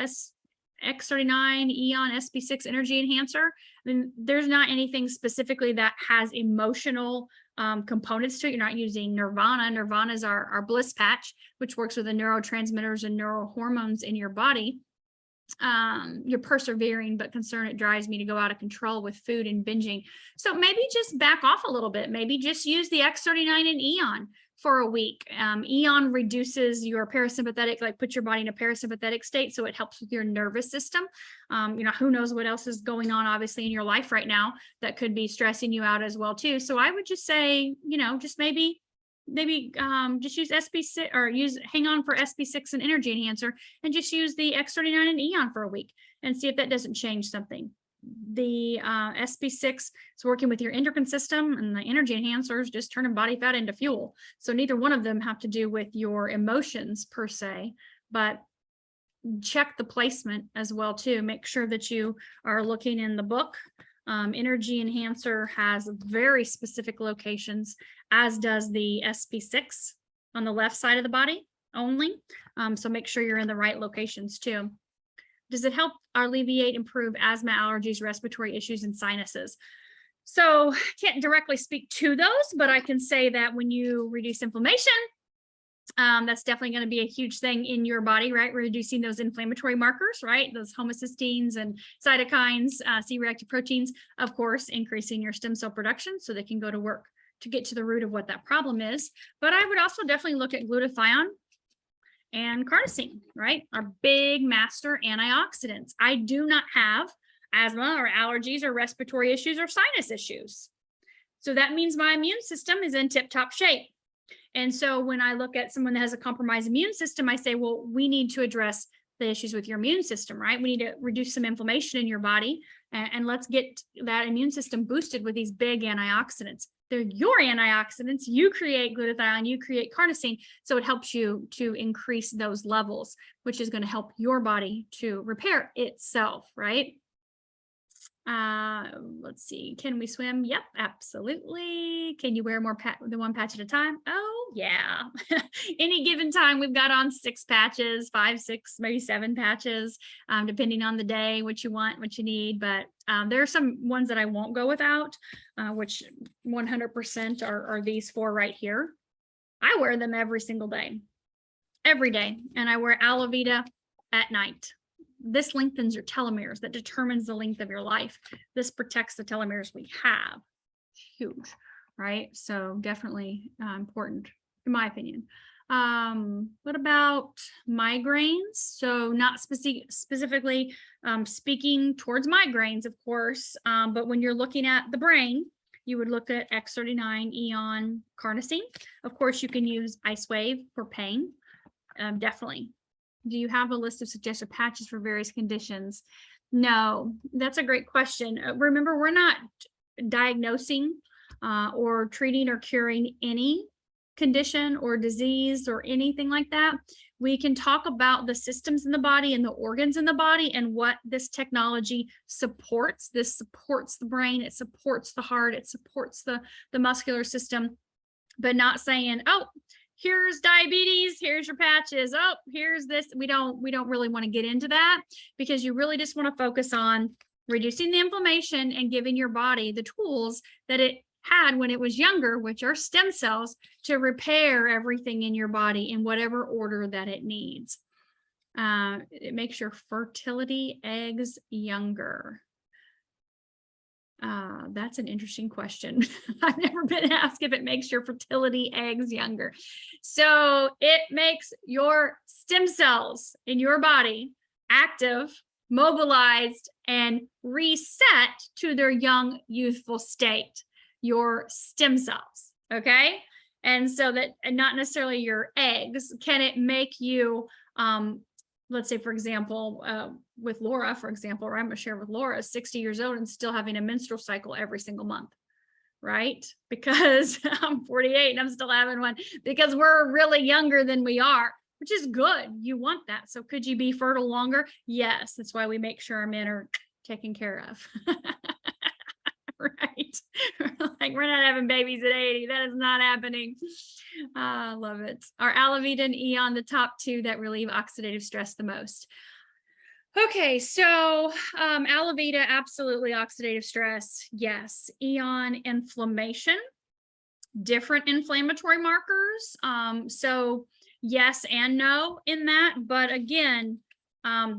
X39 Eon SP6 energy enhancer. I mean, there's not anything specifically that has emotional components to it. You're not using Nirvana. Nirvana is our bliss patch, which works with the neurotransmitters and neurohormones in your body. You're persevering, but concerned it drives me to go out of control with food and binging. So maybe just back off a little bit. Maybe just use the X39 and Eon for a week. Eon reduces your parasympathetic, like put your body in a parasympathetic state. So it helps with your nervous system. You know, who knows what else is going on obviously in your life right now that could be stressing you out as well too. So I would just say, you know, just maybe just use SP6 or hang on for SP6 and energy enhancer and just use the X39 and Eon for a week and see if that doesn't change something. The SP6 is working with your endocrine system, and the energy enhancers just turning body fat into fuel. So neither one of them have to do with your emotions per se, but check the placement as well too. Make sure that you are looking in the book. Energy enhancer has very specific locations, as does the SP6 on the left side of the body only. So make sure you're in the right locations too. Does it help or alleviate, improve asthma, allergies, respiratory issues, and sinuses? So can't directly speak to those, but I can say that when you reduce inflammation, that's definitely going to be a huge thing in your body, right? Reducing those inflammatory markers, right? Those homocysteines and cytokines, C-reactive proteins, of course, increasing your stem cell production so they can go to work to get to the root of what that problem is. But I would also definitely look at glutathione and carnosine, right? Our big master antioxidants. I do not have asthma or allergies or respiratory issues or sinus issues. So that means my immune system is in tip-top shape. And so when I look at someone that has a compromised immune system, I say, well, we need to address the issues with your immune system, right? We need to reduce some inflammation in your body, and let's get that immune system boosted with these big antioxidants. They're your antioxidants. You create glutathione, you create carnosine, so it helps you to increase those levels, which is going to help your body to repair itself, right? Let's see. Can we swim? Yep, absolutely. Can you wear more than one patch at a time? Oh, yeah. Any given time, we've got on 6 patches, 5, 6, maybe 7 patches, depending on the day, what you want, what you need. But there are some ones that I won't go without, which 100% are these 4 right here. I wear them every single day, every day. And I wear aloe vera at night. This lengthens your telomeres. That determines the length of your life. This protects the telomeres we have. Huge, right? So definitely important, in my opinion. What about migraines? So not specifically speaking towards migraines, of course, but when you're looking at the brain, you would look at X39 Eon carnosine. Of course, you can use Icewave for pain, definitely. Do you have a list of suggested patches for various conditions? No, that's a great question. Remember, we're not diagnosing or treating or curing any condition or disease or anything like that. We can talk about the systems in the body and the organs in the body and what this technology supports. This supports the brain, it supports the heart, it supports the muscular system, but not saying, oh, here's diabetes, here's your patches, oh, here's this. We don't really want to get into that, because you really just want to focus on reducing the inflammation and giving your body the tools that it had when it was younger, which are stem cells, to repair everything in your body in whatever order that it needs. It makes your fertility eggs younger. That's an interesting question. I've never been asked if it makes your fertility eggs younger. So it makes your stem cells in your body active mobilized, and reset to their young, youthful state, your stem cells, okay? And so that, and not necessarily your eggs, can it make you, let's say, for example, with Laura, for example, or I'm gonna share with Laura, 60 years old and still having a menstrual cycle every single month, right? Because I'm 48 and I'm still having one, because we're really younger than we are, which is good. You want that. So could you be fertile longer? Yes. That's why we make sure our men are taken care of. Right. Like, we're not having babies at 80. That is not happening. I love it. Are Alavita and Eon the top two that relieve oxidative stress the most? Okay, so Alavita, absolutely oxidative stress. Yes. Eon, inflammation, different inflammatory markers. So yes and no in that. But again,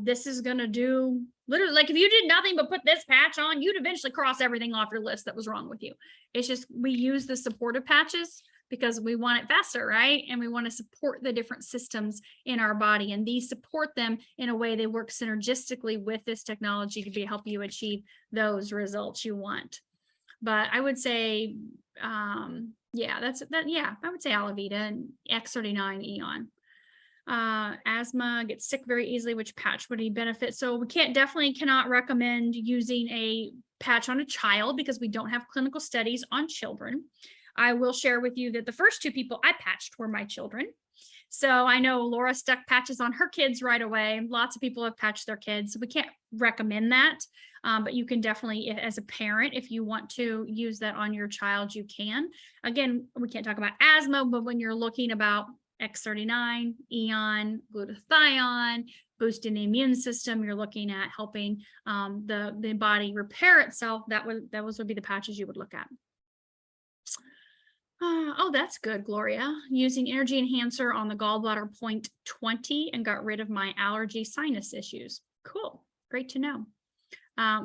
this is going to do literally, like, if you did nothing but put this patch on, you'd eventually cross everything off your list that was wrong with you. It's just, we use the supportive patches because we want it faster, right? And we want to support the different systems in our body, and these support them in a way they work synergistically with this technology to help you achieve those results you want. But I would say, yeah, I would say Alavita and X39 Eon. Asthma, gets sick very easily. Which patch would he benefit? So we definitely cannot recommend using a patch on a child because we don't have clinical studies on children. I will share with you that the first two people I patched were my children. So I know Laura stuck patches on her kids right away. Lots of people have patched their kids. So we can't recommend that. But you can definitely, as a parent, if you want to use that on your child, you can. Again, we can't talk about asthma, but when you're looking about X39, Eon, glutathione, boosting the immune system, you're looking at helping the body repair itself. Those would be the patches you would look at. Oh, that's good, Gloria. Using energy enhancer on the gallbladder 0.20 and got rid of my allergy sinus issues. Cool, great to know.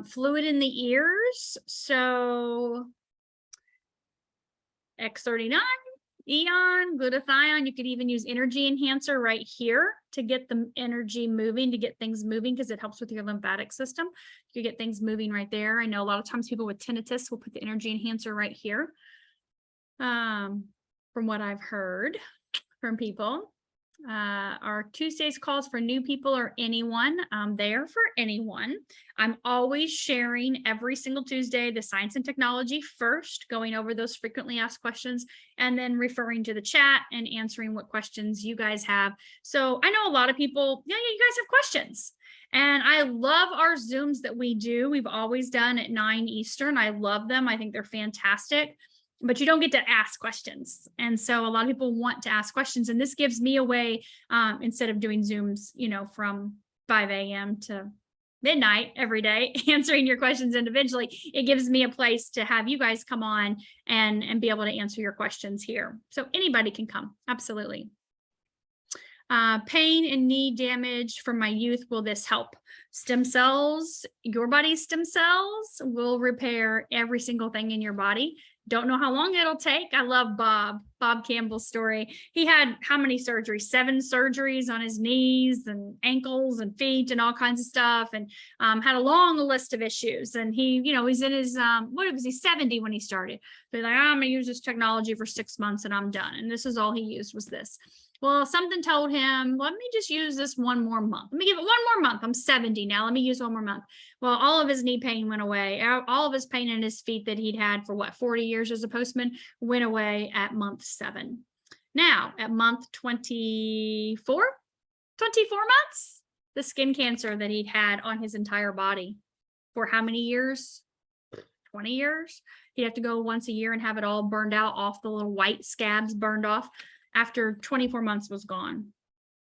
Fluid in the ears. So X39, Eon, glutathione. You could even use energy enhancer right here to get the energy moving, to get things moving, because it helps with your lymphatic system. You get things moving right there. I know a lot of times people with tinnitus will put the energy enhancer right here. From what I've heard from people. Our Tuesdays calls for new people or anyone. There for anyone. I'm always sharing every single Tuesday the science and technology first, going over those frequently asked questions, and then referring to the chat and answering what questions you guys have. So I know a lot of people, yeah, you guys have questions. And I love our Zooms that we do. We've always done at 9 Eastern. I love them. I think they're fantastic. But you don't get to ask questions. And so a lot of people want to ask questions. And this gives me a way, instead of doing Zooms, from 5 a.m. to midnight every day, answering your questions individually, it gives me a place to have you guys come on and be able to answer your questions here. So anybody can come. Absolutely. Pain and knee damage from my youth. Will this help? Stem cells, your body's stem cells will repair every single thing in your body. Don't know how long it'll take. I love Bob Campbell's story. He had how many surgeries? 7 surgeries on his knees and ankles and feet and all kinds of stuff, and had a long list of issues. And he, he's in his, what was he, 70 when he started. So he's like, I'm gonna use this technology for 6 months and I'm done. And this is all he used was this. Well, something told him, let me just use this one more month. Let me give it one more month. I'm 70 now. Let me use one more month. Well, all of his knee pain went away. All of his pain in his feet that he'd had for 40 years as a postman went away at month 7. Now, at month 24 months, the skin cancer that he'd had on his entire body for how many years? 20 years. He'd have to go once a year and have it all burned out, off the little white scabs burned off. After 24 months was gone.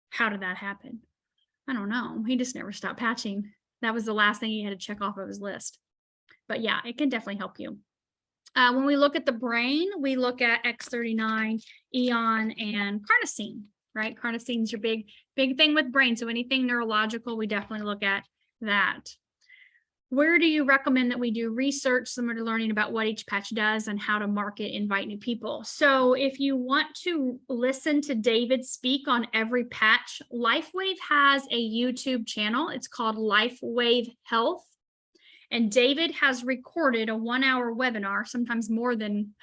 How did that happen? I don't know. He just never stopped patching. That was the last thing he had to check off of his list. But yeah, it can definitely help you. When we look at the brain, we look at X39, Eon, and carnosine, right? Carnosine is your big thing with brain. So anything neurological, we definitely look at that. Where do you recommend that we do research similar to learning about what each patch does and how to market, invite new people? So if you want to listen to David speak on every patch, LifeWave has a YouTube channel. It's called LifeWave Health. And David has recorded a 1-hour webinar, sometimes more than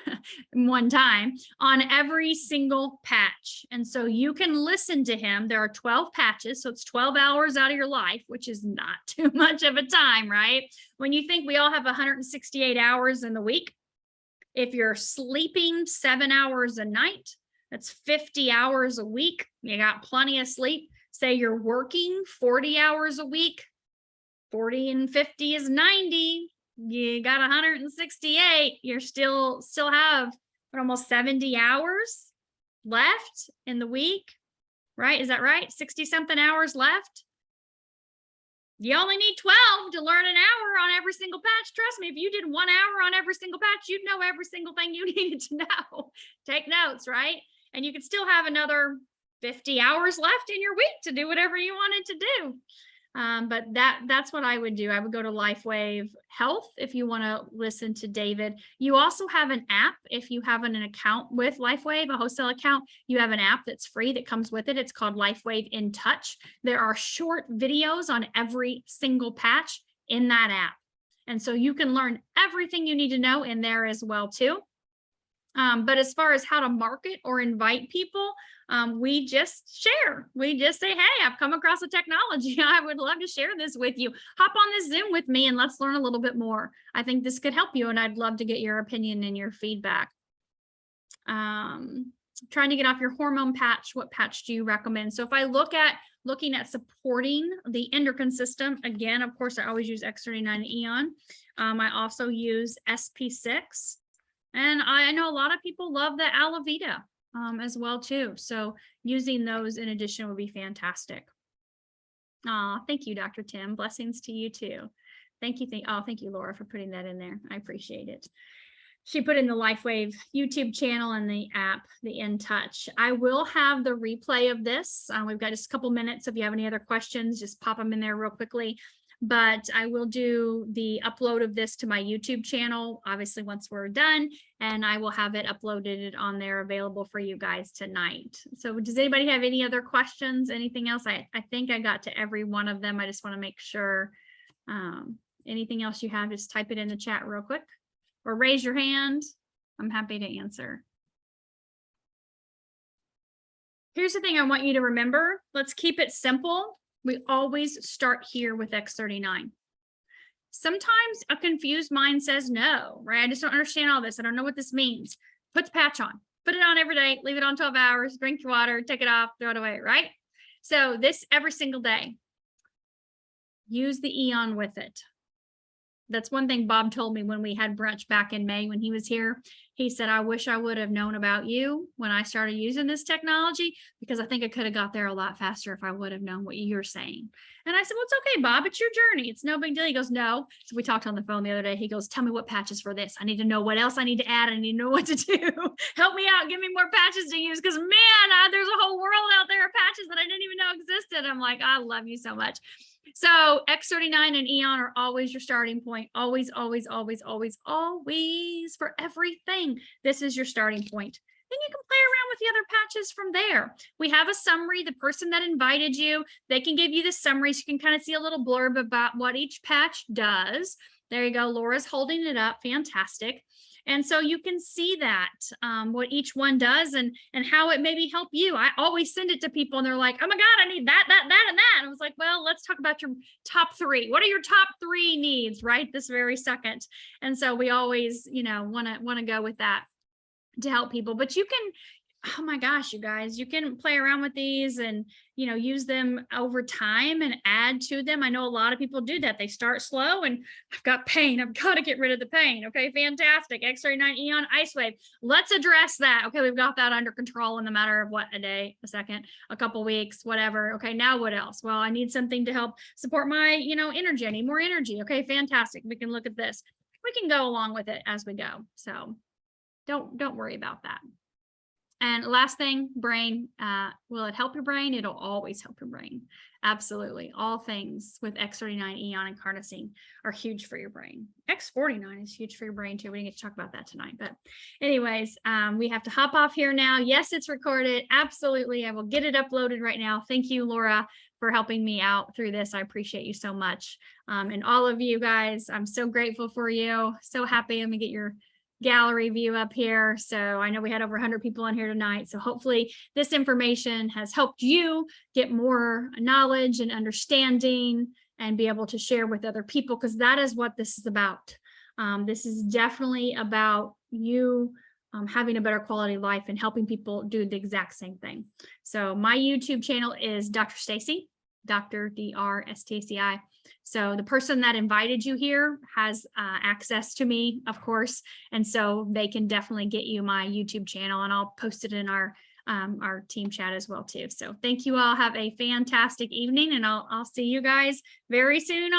one time, on every single patch. And so you can listen to him. There are 12 patches, so it's 12 hours out of your life, which is not too much of a time, right? When you think we all have 168 hours in the week, if you're sleeping 7 hours a night, that's 50 hours a week. You got plenty of sleep. Say you're working 40 hours a week. 40 and 50 is 90. You got 168. You're still have almost 70 hours left in the week, right? Is that right? 60 something hours left. You only need 12 to learn an hour on every single patch. Trust me, if you did 1 hour on every single patch, you'd know every single thing you needed to know. Take notes, right? And you could still have another 50 hours left in your week to do whatever you wanted to do. But that's what I would do. I would go to LifeWave Health if you want to listen to David. You also have an app. If you have an account with LifeWave, a wholesale account, you have an app that's free that comes with it. It's called LifeWave In Touch. There are short videos on every single patch in that app. And so you can learn everything you need to know in there as well too. But as far as how to market or invite people, we just share. We just say, hey, I've come across a technology. I would love to share this with you. Hop on this Zoom with me and let's learn a little bit more. I think this could help you and I'd love to get your opinion and your feedback. Trying to get off your hormone patch, what patch do you recommend? So if I looking at supporting the endocrine system, again, of course, I always use X39 Eon. I also use SP6. And I know a lot of people love the Alavita as well too. So using those in addition would be fantastic. Thank you, Dr. Tim. Blessings to you too. Thank you. Thank you, Laura, for putting that in there. I appreciate it. She put in the LifeWave YouTube channel and the app, the In Touch. I will have the replay of this. We've got just a couple minutes. If you have any other questions, just pop them in there real quickly. But I will do the upload of this to my YouTube channel, obviously, once we're done, and I will have it uploaded on there available for you guys tonight. So does anybody have any other questions? Anything else? I think I got to every one of them. I just want to make sure. Anything else you have, just type it in the chat real quick or raise your hand. I'm happy to answer. Here's the thing I want you to remember. Let's keep it simple. We always start here with X39. Sometimes a confused mind says no, right? I just don't understand all this. I don't know what this means. Put the patch on. Put it on every day. Leave it on 12 hours. Drink your water. Take it off. Throw it away, right? So this every single day. Use the Eon with it. That's one thing Bob told me when we had brunch back in May when he was here. He said, I wish I would have known about you when I started using this technology, because I think I could have got there a lot faster if I would have known what you're saying. And I said, well, it's okay, Bob. It's your journey. It's no big deal. He goes, no. So we talked on the phone the other day. He goes, tell me what patches for this. I need to know what else I need to add. I need to know what to do. Help me out. Give me more patches to use. Because man, there's a whole world out there of patches that I didn't even know existed. I'm like, I love you so much. So X39 and Eon are always your starting point. Always, always, always, always, always for everything. This is your starting point. Then you can play around with the other patches from there. We have a summary. The person that invited you, they can give you the summary so you can kind of see a little blurb about what each patch does. There you go. Laura's holding it up. Fantastic. And so you can see that, what each one does and how it maybe help you. I always send it to people and they're like, oh my God, I need that, and that. And I was like, well, let's talk about your top 3. What are your top 3 needs right this very second? And so we always, want to go with that to help people. But you can, oh my gosh, you guys, you can play around with these and, use them over time and add to them. I know a lot of people do that. They start slow and I've got pain. I've got to get rid of the pain. Okay, fantastic. X39 Eon Ice Wave. Let's address that. Okay, we've got that under control in the matter of what, a day, a second, a couple weeks, whatever. Okay, now what else? Well, I need something to help support my, energy. I need more energy. Okay, fantastic. We can look at this. We can go along with it as we go. So don't worry about that. And last thing, brain, will it help your brain? It'll always help your brain. Absolutely. All things with X39 Eon and carnosine are huge for your brain. X49 is huge for your brain too. We didn't get to talk about that tonight, but anyways, we have to hop off here now. Yes, it's recorded. Absolutely. I will get it uploaded right now. Thank you, Laura, for helping me out through this. I appreciate you so much. And all of you guys, I'm so grateful for you. So happy. Let me get your gallery view up here. So I know we had over 100 people on here tonight. So hopefully this information has helped you get more knowledge and understanding and be able to share with other people, because that is what this is about. This is definitely about you having a better quality of life and helping people do the exact same thing. So my YouTube channel is Dr. Stacy, Dr. DRSTACI. So the person that invited you here has access to me, of course, and so they can definitely get you my YouTube channel, and I'll post it in our team chat as well too. So thank you all. Have a fantastic evening, and I'll see you guys very soon on